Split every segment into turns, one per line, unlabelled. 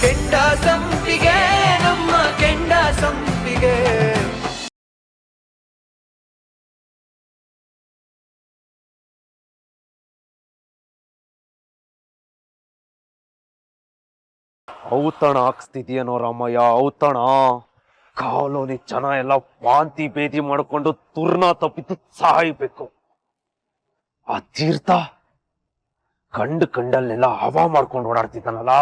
ಕೆಂಡ ಸಂಪಿಗೆ ನಮ್ಮ ಕೆಂಡ ಸಂಪಿಗೆ.
ಔತಣ ಹಾಕ್ಸ್ತಿದ್ಯೇನೋ ರಾಮಯ್ಯ, ಔತಣ. ಕಾಲೋನಿ ಜನ ಎಲ್ಲ ವಾಂತಿ ಭೇದಿ ಮಾಡ್ಕೊಂಡು ತುರ್ನ ತಪ್ಪಿದ್ದು ಸಾಯ್ಬೇಕು. ಆ ತೀರ್ಥ ಕಂಡಲ್ಲೆಲ್ಲ ಹವಾ ಮಾಡ್ಕೊಂಡು ಓಡಾಡ್ತಿದ್ದಾನಲ್ಲ,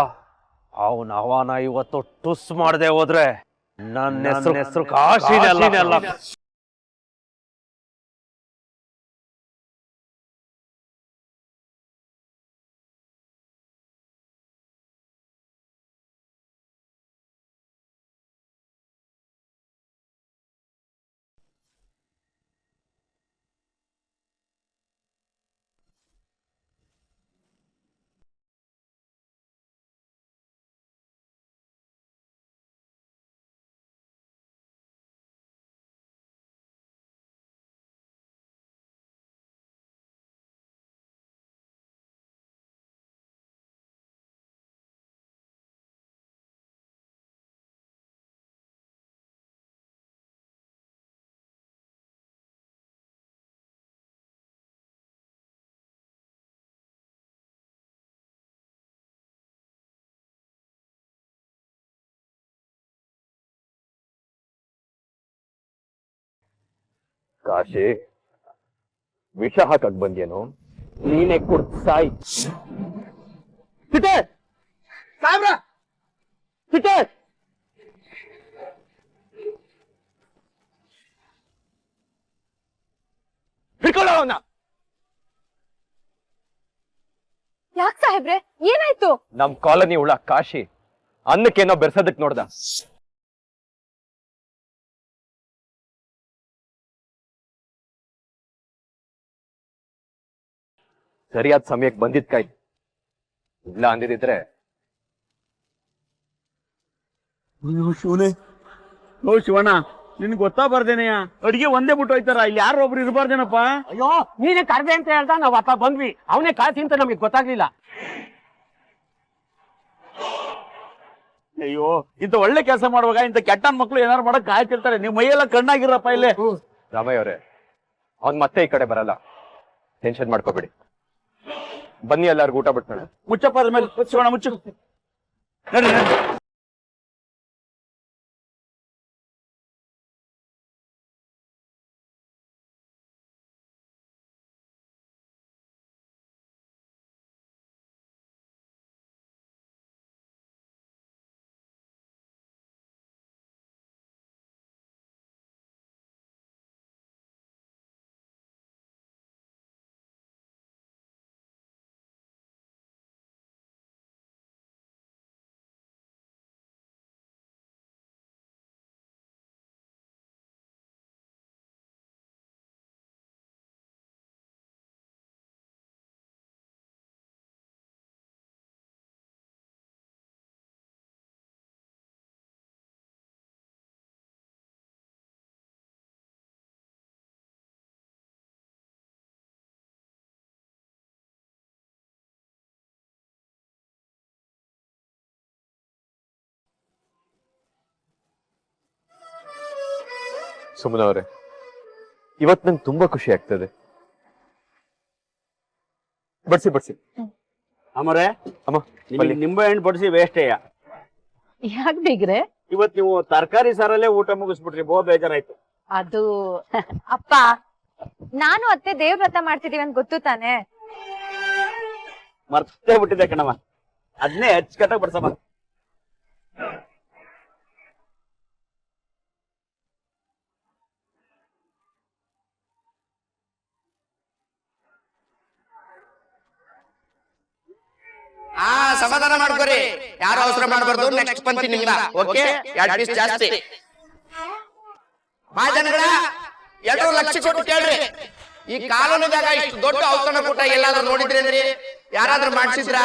ಅವನ ಹವಾನ ಇವತ್ತು ಟುಸ್ ಮಾಡದೆ ಹೋದ್ರೆ ನನ್ನ ಹೆಸರು ಕಾಶಿನೆಲ್ಲ.
ಕಾಶಿ, ವಿಷ ಹಾಕಕ್ ಬಂದ್ಯೇನು? ನೀನೆ ಕುಡ್ದ್ ಸಾಯ್. ಸಿಟೆ ಸಾಯ್ಬ್ರ, ಸಿಟೆ. ಹಿಡ್ಕೊಳ್ಳೋಣ.
ಯಾಕೆ ಸಾಹೇಬ್ರೆ, ಏನಾಯ್ತು?
ನಮ್ ಕಾಲನಿ ಉಳ ಕಾಶಿ ಅನ್ನಕ್ಕೇನೋ ಬೆರ್ಸೋದಕ್ ನೋಡ್ದ. ಸರಿಯಾದ ಸಮಯಕ್ಕೆ ಬಂದಿದ್ಕಾಯ್ತು, ಇಲ್ಲ ಅಂದಿದ್ರೆ.
ಶಿವನೇ, ಓ ಶಿವಣ್ಣ, ನಿನ್ ಗೊತ್ತಾ ಬರ್ದೇನೆಯ ಅಡಿಗೆ ಒಂದೇ ಬಿಟ್ಟು ಹೋಯ್ತಾರ, ಇಲ್ಲಿ ಯಾರು ಒಬ್ರು ಇರಬಾರ್ದೇನಪ್ಪ.
ಅಯ್ಯೋ, ನೀನೇ ಕರ್ದೆ ಅಂತ ಹೇಳ್ದ, ನಾವ್ ಅತ್ತ ಬಂದ್ವಿ. ಅವನೇ ಕಾಸಿ ಅಂತ ನಮ್ಗೆ ಗೊತ್ತಾಗ್ಲಿಲ್ಲ.
ಅಯ್ಯೋ, ಇಂತ ಒಳ್ಳೆ ಕೆಲಸ ಮಾಡುವಾಗ ಇಂತ ಕೆಟ್ಟನ್ ಮಕ್ಳು ಏನಾರು ಮಾಡಕ್ ಕಾಯ್ತಿರ್ತಾರೆ. ನಿಮ್ ಮೈಯೆಲ್ಲ ಕಣ್ಣಾಗಿರಪ್ಪ ಇಲ್ಲೇ.
ರಾಮಯ್ಯ ಅವ್ರೆ, ಅವ್ನ್ ಮತ್ತೆ ಈ ಕಡೆ ಬರಲ್ಲ, ಟೆನ್ಷನ್ ಮಾಡ್ಕೋಬೇಡಿ. ಬನ್ನಿ ಎಲ್ಲಾರ್ಗು ಊಟ ಬಿಡ್ತಾನೆ.
ಮುಚ್ಚಪ್ಪ ಅದ್ರ ಮೇಲೆ. ಶಿವಣ್ಣ ಮುಚ್ಚು, ನಡಿ ನಡಿ.
ಸುಮನ ಅವರೇ, ಇವತ್ ನಂಗೆ ತುಂಬಾ ಖುಷಿ ಆಗ್ತದೆ. ಬಡ್ಸಿ ಬಡ್ಸಿ.
ಅಮ್ಮರೇ,
ಅಮ್ಮ
ನಿಂಬೆ ಹಣ್ಣು ಬಡಿಸಿ ವೇಸ್ಟೇಯ.
ಯಾಕೆ ಬಿಗ್ರೆ?
ಇವತ್ ನೀವು ತರಕಾರಿ ಸಾರಲ್ಲೇ ಊಟ ಮುಗಿಸ್ಬಿಟ್ರಿ, ಬಹು ಬೇಜಾರಾಯ್ತು.
ಅದು ಅಪ್ಪ, ನಾನು ಅತ್ತೆ ದೇವ್ರ ವ್ರತ ಮಾಡ್ತಿದೀವಿ ಅಂತ ಗೊತ್ತು ತಾನೆ.
ಮರ್ತೇ ಬಿಟ್ಟಿದೆ ಕಣಮ್ಮ, ಅದನ್ನೇ ಅಚ್ಚುಕಟ್ಟಾಗಿ ಬಡ್ಸಮ್ಮ.
ಸಮಾಧಾನ ಮಾಡ್ಕೊರಿ, ಯಾರು ಅವಸರ ಮಾಡಬಾರ್ದು. ನೆಕ್ಸ್ಟ್ ಪಂಕ್ತಿ ನಿಮ್ದ, ಓಕೆ? 2 ಪೀಸ್ ಜಾಸ್ತಿ. ಜನಗಳ ಎಲ್ಲರೂ ಲಕ್ಷ ಕೊಟ್ಟು ಕೇಳ್ರಿ, ಈ ಕಾಲೋನಿದಾಗ ಇಷ್ಟು ದೊಡ್ಡ ಔತಣ ಕೂಟ ಎಲ್ಲಾದ್ರೂ ನೋಡಿದ್ರೇನ್ರಿ? ಯಾರಾದ್ರೂ ಮಾಡ್ಸಿದ್ರ?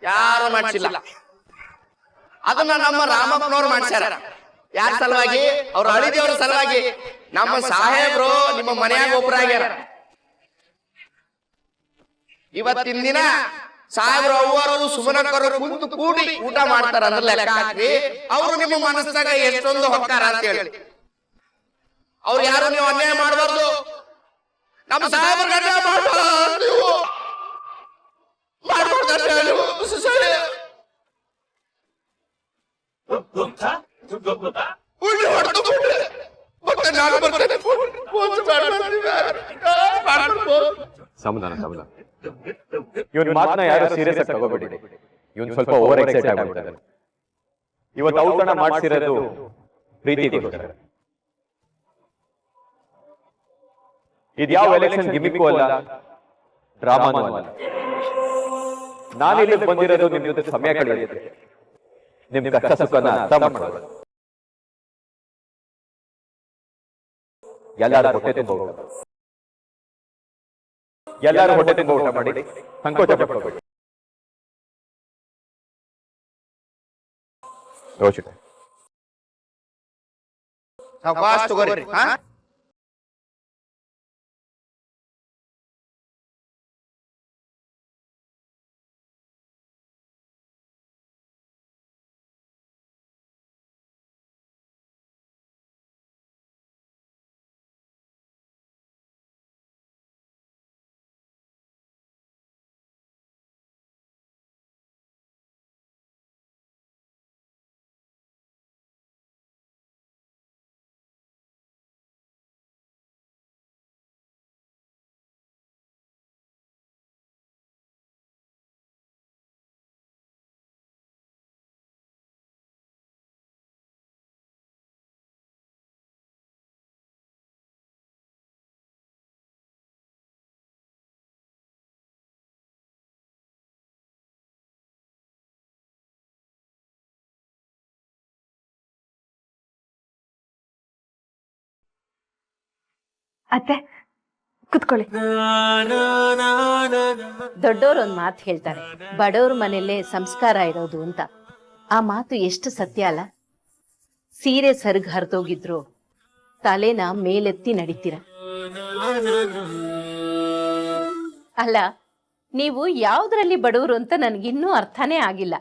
ಯಾರು ಮಾಡ್ಸಿಲ್ಲ. ಅದನ್ನ ನಮ್ಮ ರಾಮಪ್ಪನವ್ರು ಮಾಡ್ಸ್ಯಾರ. ಯಾರ ಸಲುವಾಗಿ? ಅವ್ರ ಅಳಿದೇವ್ರ ಸಲುವಾಗಿ. ನಮ್ಮ ಸಾಹೇಬ್ರು ನಿಮ್ಮ ಮನೆಯಾಗ ಒಬ್ರಾಗ್ಯಾರ. ಇವತ್ತಿನ ದಿನ ಸಾಹೇಬ್ರ ಅವ್ವರು ಸುಮನಕ್ಕರು ಕುಂತು ಕೂಡಿ ಊಟ ಮಾಡ್ತಾರ ಅಂದ್ರೆ ಲೆಕ್ಕ ಹಾಕ್ರಿ ಅವ್ರು ನಿಮ್ಮ ಮನಸ್ಸಾಗ ಎಷ್ಟೊಂದು ಹೊಕ್ಕಾರ ಅಂತ ಹೇಳಿ ಅವ್ರು ಯಾರು ನೀವು ಅನ್ಯಾಯ ಮಾಡಬಾರ್ದು. ನಮ್ಮ ಸಾಹೇಬ್ರ ಅನ್ಯಾಯ ಮಾಡಬಾರ್ದು
ಸಮಾಧಾನ ಸಮಾಧಾನ. ಇವನ್ ಮಾತನ್ನ ಯಾರು ಸೀರಿಯಸ್ ಆಗಿ ತಗೋಬೇಡಿ. ಇವನ್ ಸ್ವಲ್ಪ ಓವರ್ ಎಕ್ಸೈಟ್ ಆಗ್ಬಿಟ್ಟಿದ್ದಾರೆ. ಇವತ್ತು ಔತಣ ಮಾಡ್ಸಿರೋದು ಪ್ರೀತಿಗೋಸ್ಕರ. ಇದು ಯಾವ ಎಲೆಕ್ಷನ್ ಗಿಮಿಕ್ಕು ಅಲ್ಲ, ಡ್ರಾಮಾನೂ ಅಲ್ಲ. ನಾನು ಇಲ್ಲಿ ಬಂದಿರೋದು ನಿಮ್ ಜೊತೆ ಸಮಯ ಕಳೆಯೋದಕ್ಕೆ, ನಿಮ್ ಕಷ್ಟ ಸುಖನ ಅರ್ಥ ಮಾಡೋದು. ಎಲ್ಲಾರು ಹೊಟ್ಟೆ ತುಂಬ ಊಟ, ಎಲ್ಲಾರು ಹೊಟ್ಟೆ ತುಂಬ ಊಟ ಮಾಡಿ, ಸಂಕೋಚ ಪಡ್ಕೋಬೇಡಿ.
ಸಾವಕಾಶ ತಗೋರಿ.
ಅತ್ತೆ ಕುತ್ಕೊಳ್ಳಿ.
ದೊಡ್ಡೋರು ಒಂದ್ ಮಾತು ಹೇಳ್ತಾರೆ, ಬಡವ್ರ ಮನೆಯಲ್ಲೇ ಸಂಸ್ಕಾರ ಇರೋದು ಅಂತ. ಆ ಮಾತು ಎಷ್ಟು ಸತ್ಯ ಅಲ್ಲ. ಸೀರೆ ಸರಿಗ್ ಹರಿದೋಗಿದ್ರು ತಲೆನ ಮೇಲೆತ್ತಿ ನಡಿತೀರ. ಅಲ್ಲ, ನೀವು ಯಾವ್ದ್ರಲ್ಲಿ ಬಡವರು ಅಂತ ನನ್ಗಿನ್ನೂ ಅರ್ಥನೇ ಆಗಿಲ್ಲ.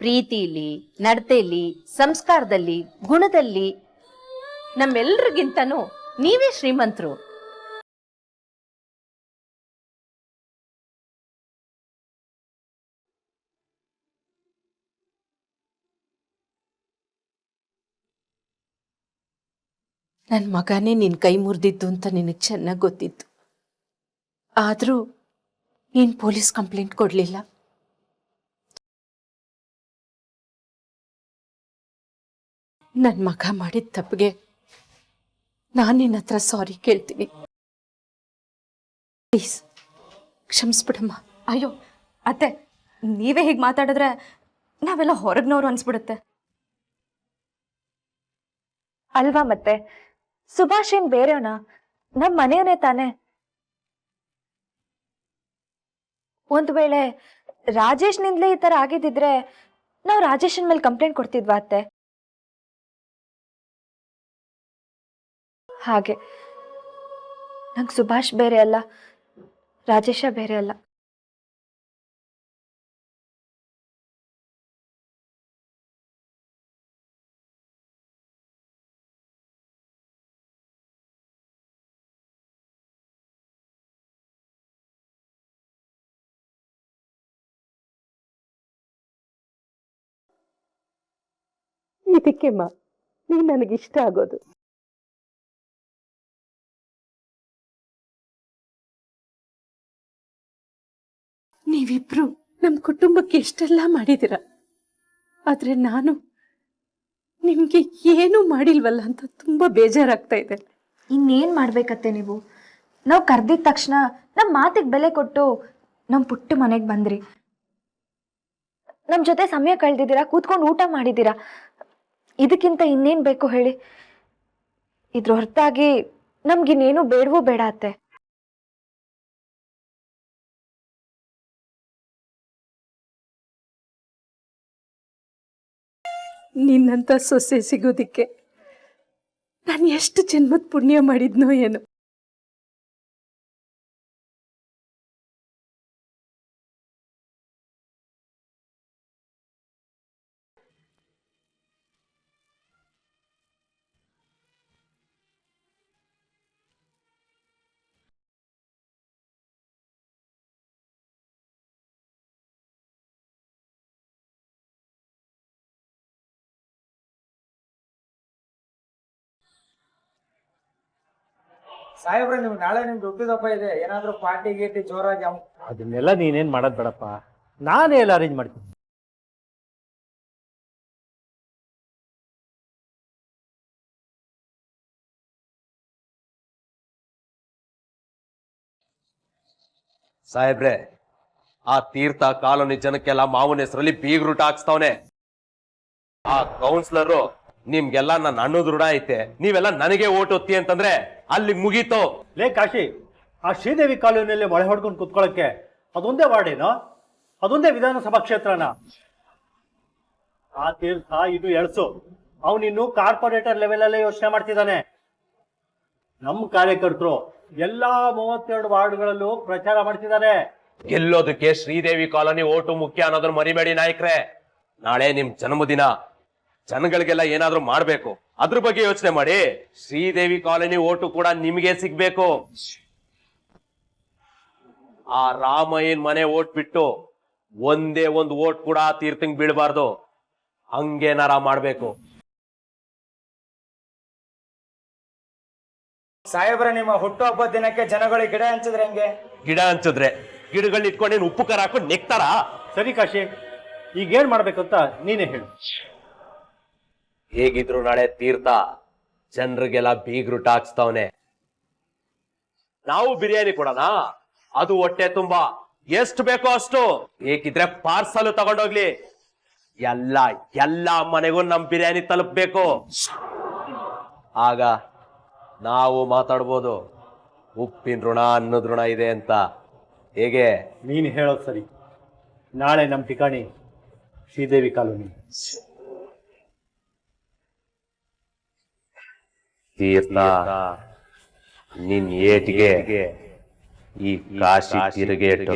ಪ್ರೀತಿಲಿ, ನಡತೆಯಲ್ಲಿ, ಸಂಸ್ಕಾರದಲ್ಲಿ, ಗುಣದಲ್ಲಿ ನಮ್ಮೆಲ್ರಿಗಿಂತನೂ ನೀವೇ ಶ್ರೀಮಂತರು. ನನ್ನ ಮಗನೇ ನಿನ್ ಕೈ ಮುರಿದಿದ್ದು ಅಂತ ನಿನಗೆ ಚೆನ್ನಾಗಿ ಗೊತ್ತಿತ್ತು. ಆದರೂ ನೀನು ಪೊಲೀಸ್ ಕಂಪ್ಲೇಂಟ್ ಕೊಡಲಿಲ್ಲ. ನನ್ನ ಮಗ ಮಾಡಿದ ತಪ್ಪಿಗೆ ನಾನು ನಿನ್ನ ಹತ್ರ ಸಾರಿ ಕೇಳ್ತೀನಿ. ಪ್ಲೀಸ್ ಕ್ಷಮಿಸ್ಬಿಡಮ್ಮ.
ಅಯ್ಯೋ ಅತ್ತೆ, ನೀವೇ ಹೀಗೆ ಮಾತಾಡಿದ್ರೆ ನಾವೆಲ್ಲ ಹೊರಗ್ನವ್ರು ಅನ್ಸ್ಬಿಡುತ್ತೆ ಅಲ್ವಾ? ಮತ್ತೆ ಸುಭಾಷ್ ಏನ್ ಬೇರೆಯವನ? ನಮ್ ಮನೆಯವನೇ ತಾನೆ. ಒಂದ್ ವೇಳೆ ರಾಜೇಶ್ನಿಂದಲೇ ಈ ತರ ಆಗಿದ್ದಿದ್ರೆ ನಾವು ರಾಜೇಶನ್ ಮೇಲೆ ಕಂಪ್ಲೇಂಟ್ ಕೊಡ್ತಿದ್ವಾ ಅತ್ತೆ? ಹಾಗೆ ನಂಗೆ ಸುಭಾಷ್ ಬೇರೆ ಅಲ್ಲ, ರಾಜೇಶ ಬೇರೆ ಅಲ್ಲ.
ಇದಕ್ಕೆಮ್ಮ ನೀನು ನನಗಿಷ್ಟ ಆಗೋದು. ನೀವಿಬ್ರು ನಮ್ಮ ಕುಟುಂಬಕ್ಕೆ ಎಷ್ಟೆಲ್ಲ ಮಾಡಿದಿರ, ಆದ್ರೆ ನಾನು ನಿಮ್ಗೆ ಏನೂ ಮಾಡಿಲ್ವಲ್ಲ ಅಂತ ತುಂಬಾ ಬೇಜಾರಾಗ್ತಾ ಇದೆ.
ಇನ್ನೇನ್ ಮಾಡ್ಬೇಕತ್ತೆ ನೀವು? ನಾವು ಕರ್ದಿದ ತಕ್ಷಣ ನಮ್ಮ ಮಾತಿಗೆ ಬೆಲೆ ಕೊಟ್ಟು ನಮ್ಮ ಪುಟ್ಟ ಮನೆಗೆ ಬಂದ್ರಿ. ನಮ್ಮ ಜೊತೆ ಸಮಯ ಕಳೆದಿದ್ದೀರಾ, ಕೂತ್ಕೊಂಡು ಊಟ ಮಾಡಿದ್ದೀರಾ. ಇದಕ್ಕಿಂತ ಇನ್ನೇನ್ ಬೇಕು ಹೇಳಿ? ಇದ್ರ ಹೊರತಾಗಿ ನಮ್ಗಿನ್ನೇನು ಬೇಡವೂ ಬೇಡ ಅತ್ತೆ.
ನಿನ್ನಂತ ಸೊಸೆ ಸಿಗೋದಿಕ್ಕೆ ನಾನು ಎಷ್ಟು ಜನ್ಮದ ಪುಣ್ಯ ಮಾಡಿದ್ನೋ ಏನೋ.
ಸಾಹೇಬ್ರೆ ನೀವು ನಾಳೆ ನಿಮ್ದು ಹುಟ್ಟಿದಪ್ಪ ಇದೆ, ಏನಾದ್ರೂ ಪಾರ್ಟಿ ಗೀಟಿ ಜೋರಾಗಿ
ಅದನ್ನೆಲ್ಲ ನೀನೇನ್ ಮಾಡೋದ್ ಬೇಡಪ್ಪ, ನಾನೇ ಎಲ್ಲ ಅರೇಂಜ್ ಮಾಡ್ತೀನಿ.
ಸಾಹೇಬ್ರೆ, ಆ ತೀರ್ಥ ಕಾಲೋನಿ ಜನಕ್ಕೆಲ್ಲ ಮಾವನ ಹೆಸರಲ್ಲಿ ಬೀಗ್ರೂಟ ಹಾಕ್ಸ್ತಾವನೆ. ಆ ಕೌನ್ಸಿಲರು ನಿಮ್ಗೆಲ್ಲ ನನ್ನ ಅನ್ನೋದ್ ಋಣ ಐತೆ, ನೀವೆಲ್ಲ ನನಗೆ ಓಟ್ ಒತ್ತಿ ಅಂತಂದ್ರೆ ಅಲ್ಲಿ ಮುಗೀತು.
ಲೇ ಕಾಶಿ, ಆ ಶ್ರೀದೇವಿ ಕಾಲೋನಿಯಲ್ಲಿ ಮೊಳೆ ಹೊಡ್ಕೊಂಡು ಕುತ್ಕೊಳ್ಳಕ್ಕೆ ಅದೊಂದೇ ವಾರ್ಡೇನೋ, ಅದೊಂದೇ ವಿಧಾನಸಭಾ ಕ್ಷೇತ್ರನ? ಆ ತೀರ್ಥ ಇದು ಎಳ್ಸು, ಅವನಿನ್ನು ಕಾರ್ಪೊರೇಟರ್ ಲೆವೆಲ್ ಅಲ್ಲೇ ಯೋಚನೆ ಮಾಡ್ತಿದ್ದಾನೆ. ನಮ್ಮ ಕಾರ್ಯಕರ್ತರು ಎಲ್ಲಾ 32 ವಾರ್ಡ್ಗಳಲ್ಲೂ ಪ್ರಚಾರ ಮಾಡ್ತಿದ್ದಾರೆ.
ಗೆಲ್ಲೋದಕ್ಕೆ ಶ್ರೀದೇವಿ ಕಾಲೋನಿ ಓಟು ಮುಖ್ಯ ಅನ್ನೋದನ್ನ ಮರಿಬೇಡಿ ನಾಯಕ್ರೆ. ನಾಳೆ ನಿಮ್ ಜನ್ಮದಿನ, ಜನಗಳಿಗೆಲ್ಲ ಏನಾದ್ರೂ ಮಾಡ್ಬೇಕು, ಅದ್ರ ಬಗ್ಗೆ ಯೋಚನೆ ಮಾಡಿ. ಶ್ರೀದೇವಿ ಕಾಲೋನಿ ಓಟು ಕೂಡ ನಿಮ್ಗೆ ಸಿಗ್ಬೇಕು. ಆ ರಾಮಯ್ಯನ್ ಮನೆ ಓಟ್ ಬಿಟ್ಟು ಒಂದೇ ಒಂದು ಓಟ್ ಕೂಡ ತೀರ್ಥಂಗ್ ಬೀಳ್ಬಾರ್ದು. ಹಂಗೇನಾರ ಮಾಡ್ಬೇಕು.
ಸಾಹೇಬ್ರೆ, ನಿಮ್ಮ ಹುಟ್ಟುಹಬ್ಬದ ದಿನಕ್ಕೆ ಜನಗಳಿಗೆ ಗಿಡ ಹಂಚಿದ್ರೆ ಹೆಂಗೆ?
ಗಿಡ ಹಂಚಿದ್ರೆ ಗಿಡಗಳನ್ನ ಇಟ್ಕೊಂಡು ಉಪ್ಪು ಖಾರ ಹಾಕೊಂಡು ನೆಕ್ತಾರ?
ಸರಿ ಕಾಶಿ, ಈಗೇನ್ ಮಾಡ್ಬೇಕಂತ ನೀನೇ ಹೇಳು.
ಹೇಗಿದ್ರು ನಾಳೆ ತೀರ್ಥ ಜನರಿಗೆಲ್ಲ ಬೀಗ್ರೂಟ ಹಾಕ್ಸ್ತಾವನೆ. ನಾವು ಬಿರಿಯಾನಿ ಕೊಡೋಣ, ಅದು ಹೊಟ್ಟೆ ತುಂಬಾ, ಎಷ್ಟು ಬೇಕೋ ಅಷ್ಟು. ಬೇಕಿದ್ರೆ ಪಾರ್ಸಲ್ ತಗೊಂಡೋಗ್ಲಿ. ಎಲ್ಲ ಮನೆಗೂ ನಮ್ ಬಿರಿಯಾನಿ ತಲುಪಬೇಕು. ಆಗ ನಾವು ಮಾತಾಡ್ಬೋದು ಉಪ್ಪಿನ ಋಣ ಅನ್ನೋದ್ ಋಣ ಇದೆ ಅಂತ. ಹೇಗೆ?
ನೀನು ಹೇಳೋದು ಸರಿ. ನಾಳೆ ನಮ್ಮ ಠಿಕಾಣಿ ಶ್ರೀದೇವಿ ಕಾಲೋನಿ.
ತೀರ್ಥ, ನಿನ್ ಏಟಿಗೆ ಈ ಕಾಶಿ ತಿರುಗೇಟು.